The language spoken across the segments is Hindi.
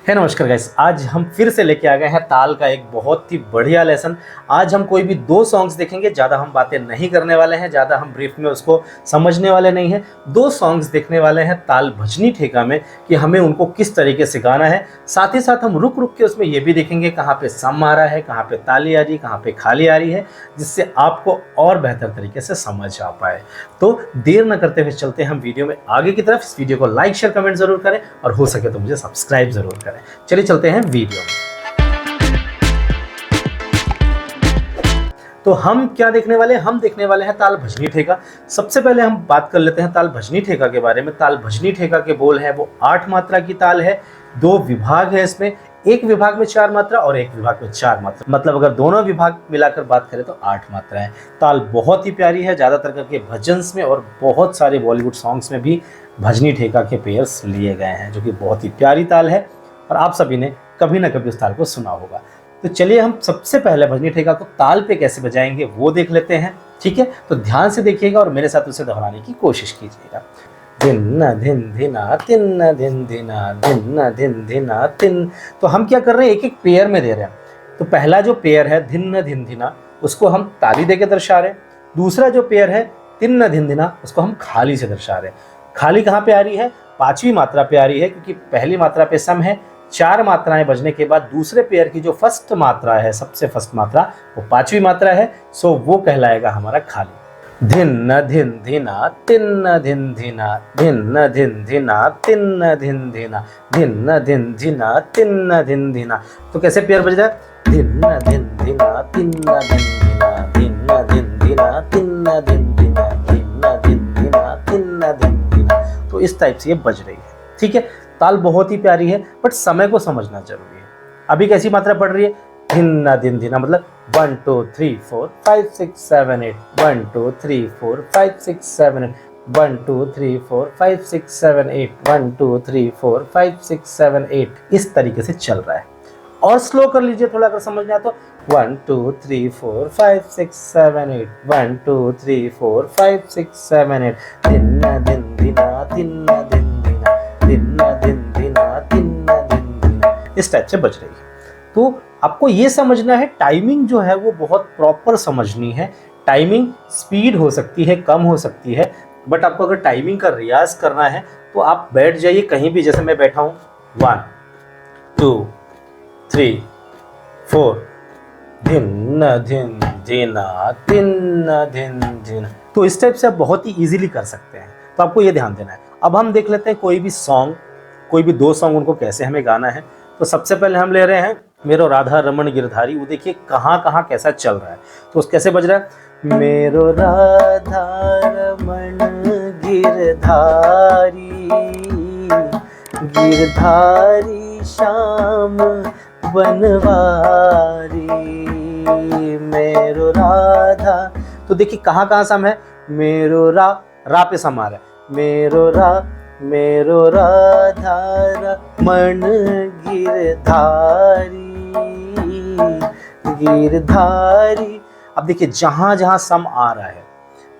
है नमस्कार गाइस, आज हम फिर से लेके आ गए हैं ताल का एक बहुत ही बढ़िया लेसन। आज हम कोई भी दो सॉन्ग्स देखेंगे, ज़्यादा हम बातें नहीं करने वाले हैं, ज़्यादा हम ब्रीफ में उसको समझने वाले नहीं हैं। दो सॉन्ग्स देखने वाले हैं ताल भजनी ठेका में कि हमें उनको किस तरीके से गाना है। साथ ही साथ हम रुक रुक के उसमें ये भी देखेंगे कहाँ पे सम आ रहा है, कहाँ पे ताली आ रही है, कहाँ पे खाली आ रही है, जिससे आपको और बेहतर तरीके से समझ आ पाए। तो देर न करते हुए चलते हैं हम वीडियो में आगे की तरफ। इस वीडियो को लाइक शेयर कमेंट जरूर करें और हो सके तो मुझे सब्सक्राइब जरूर करें। चलिए चलते हैं वीडियो में। तो हम क्या देखने वाले हैं? हम देखने वाले हैं ताल भजनी ठेका। सबसे पहले हम बात कर लेते हैं ताल भजनी ठेका के बारे में। ताल भजनी ठेका के बोल है वो 8 मात्रा की ताल है। 2 विभाग है इसमें, एक विभाग में 4 मात्रा और एक विभाग में 4 मात्रा, मतलब अगर दोनों विभाग मिलाकर बात करें तो 8 मात्रा है। ताल बहुत ही प्यारी है, ज़्यादातर करके भजन्स में और बहुत सारे बॉलीवुड सॉन्ग्स में भी भजनी ठेका के पेयर्स लिए गए हैं, जो कि बहुत ही प्यारी ताल है और आप सभी ने कभी ना कभी उस ताल को सुना होगा। तो चलिए हम सबसे पहले भजनी ठेका को ताल पे कैसे बजाएंगे वो देख लेते हैं, ठीक है? तो ध्यान से देखिएगा और मेरे साथ उसे दोहराने की कोशिश कीजिएगा। धिन धिन धिना तिन धिन धिना धिन धिन धिना तिन। तो हम क्या कर रहे हैं, एक एक पेयर में दे रहे हैं। तो पहला जो पेयर है धिन धिन धिना, उसको हम ताली देके दर्शा रहे हैं। दूसरा जो पेयर है तिन धिन धिना, उसको हम खाली से दर्शा रहे हैं। खाली कहाँ पे आ रही है? 5वीं मात्रा पे आ रही है, क्योंकि पहली मात्रा पे सम है। 4 मात्राएं बजने के बाद दूसरे पेयर की जो फर्स्ट मात्रा है, सबसे फर्स्ट मात्रा, वो 5वीं मात्रा है। सो वो कहलाएगा हमारा खाली। धिन धिन धिना तिन धिन धिना धिन धिन धिना तिन धिन धिना धिन धिन धिना तिन धिन धिना। तो कैसे पेयर बज रहा है? धिन धिन धिना तिन धिन धिना धिन धिन धिना तिन धिन धिना धिन धिन धिना तिन धिन धिना। तो इस टाइप से ये बज रही है, ठीक है? ताल बहुत ही प्यारी है, बट समय को समझना जरूरी है। अभी कैसी मात्रा पड़ रही है? धिन धिन धिना, मतलब 1 2 3 4 5 6 7 8 1 2 3 4 5 6 7 8 1 2 3 4 5 6 7 8 1 2 3 4 5 6 7 8। इस तरीके से चल रहा है। और स्लो कर लीजिए थोड़ा, अगर समझ में आए तो 1 2 3 4 5 6 7 8 1 2 3 4 5 6 7 8 धिन धिन धिना तिन धिन धिना धिन धिन धिना तिन धिन धिना। इस टाइप से बज रही है। तो आपको ये समझना है, टाइमिंग जो है वो बहुत प्रॉपर समझनी है। टाइमिंग स्पीड हो सकती है, कम हो सकती है, बट आपको अगर टाइमिंग का रियाज करना है तो आप बैठ जाइए कहीं भी, जैसे मैं बैठा हूँ 1 2 3 4 धिन धिन धिना तिन धिन धिना। तो इस टाइप से आप बहुत ही इजीली कर सकते हैं। तो आपको ये ध्यान देना है। अब हम देख लेते हैं कोई भी सॉन्ग, कोई भी 2 सॉन्ग, उनको कैसे हमें गाना है। तो सबसे पहले हम ले रहे हैं मेरो राधा रमन गिरधारी। वो देखिए कहाँ कहाँ कैसा चल रहा है। तो उस कैसे बज रहा है? मेरो राधा रमन गिरधारी गिरधारी श्याम बनवारी मेरो राधा। तो देखिए कहाँ कहाँ सम है? मेरो रा पे सम आ रहा है। मेरो राधा रमन गिरधारी गिरधारी। अब देखिए जहाँ जहाँ सम आ रहा है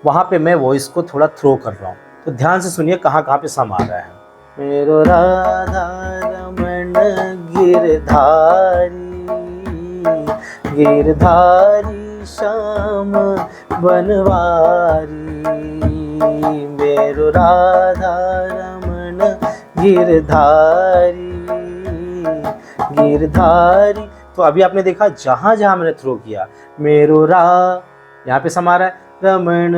वहाँ पे मैं वॉइस को थोड़ा थ्रो कर रहा हूँ। तो ध्यान से सुनिए कहाँ कहाँ पे सम आ रहा है। मेरो राधा रमन गिरधारी गिरधारी श्याम बनवारी मेरो राधा रमन गिरधारी गिरधारी। तो अभी आपने देखा जहां जहां मैंने थ्रो किया, मेरो रा यहाँ पे समा रहा है, रमन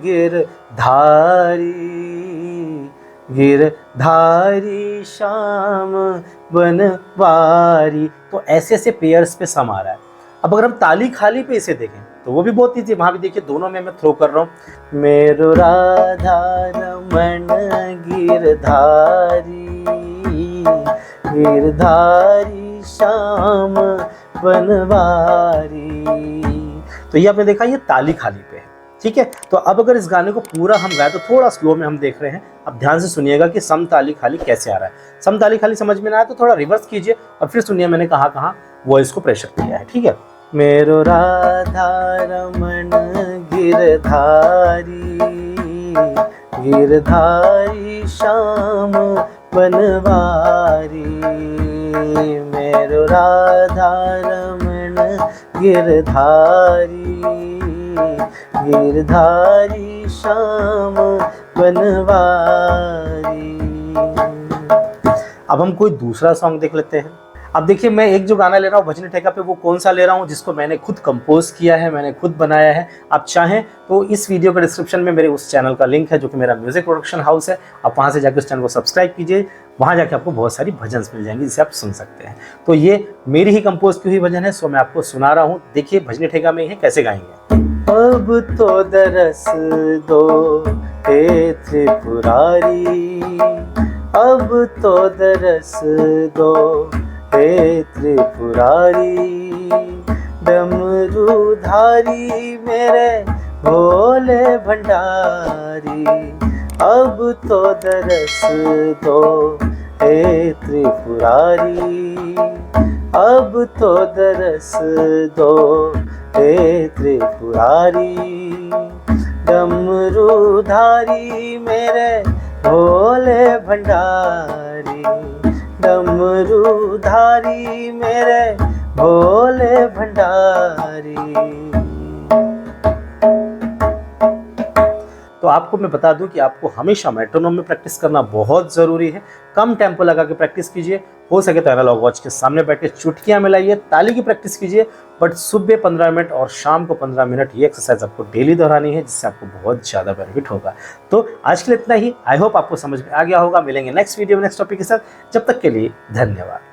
गिरधारी गिरधारी श्याम बनवारी। तो ऐसे ऐसे पेयर्स पे समा रहा है। अब अगर हम ताली खाली पे इसे देखें तो वो भी बहुत ईजी। वहां भी देखिए दोनों में मैं थ्रो कर रहा हूँ। मेरो राधा रमन गिरधारी गिरधारी श्याम बनवारी। तो ये आपने देखा, ये ताली खाली पे है, ठीक है? तो अब अगर इस गाने को पूरा हम गाए तो थोड़ा स्लो में हम देख रहे हैं। अब ध्यान से सुनिएगा कि सम ताली खाली कैसे आ रहा है। सम ताली खाली समझ में ना आए तो थोड़ा रिवर्स कीजिए और फिर सुनिए मैंने कहाँ कहाँ वॉइस को प्रेशर किया है, ठीक है? मेरो राधा रमन गिरधारी गिरधारी श्याम बनवारी मेरो राधा रमण गिरधारी, गिरधारी श्याम बनवारी। अब हम कोई दूसरा सॉन्ग देख लेते हैं। अब देखिए, मैं एक जो गाना ले रहा हूँ भजनी ठेका पे, वो कौन सा ले रहा हूँ, जिसको मैंने खुद कंपोज किया है, मैंने खुद बनाया है। आप चाहें तो इस वीडियो के डिस्क्रिप्शन में मेरे उस चैनल का लिंक है, जो कि मेरा म्यूजिक प्रोडक्शन हाउस है। आप वहाँ से जाकर उस चैनल को सब्सक्राइब कीजिए, वहाँ जाके आपको बहुत सारी भजन मिल जाएंगी जिसे आप सुन सकते हैं। तो ये मेरी ही कंपोज की हुई भजन है, सो मैं आपको सुना रहा हूँ। देखिए भजनी ठेका में ये कैसे गाएंगे। अब तो दरस दो हे त्रिपुरारी, अब तो दरस दो हे त्रिपुरारी, डमरूधारी मेरे भोले भंडारी, अब तो दरस दो हे त्रिपुरारी, अब तो दरस दो हे त्रिपुरारी, डमरूधारी मेरे भोले भंडारी, डमरूधारी मेरे भोले भंडारी। तो आपको मैं बता दूं कि आपको हमेशा मेट्रोनोम में प्रैक्टिस करना बहुत ज़रूरी है। कम टेम्पो लगा के प्रैक्टिस कीजिए, हो सके तो एनालॉग वॉच के सामने बैठ के चुटकियाँ मिलाइए, ताली की प्रैक्टिस कीजिए। बट सुबह 15 मिनट और शाम को 15 मिनट ये एक्सरसाइज आपको डेली दोहरानी है, जिससे आपको बहुत ज़्यादा बेनिफिट होगा। तो आज के लिए इतना ही। आई होप आपको समझ में आ गया होगा। मिलेंगे नेक्स्ट वीडियो में नेक्स्ट टॉपिक के साथ। जब तक के लिए धन्यवाद।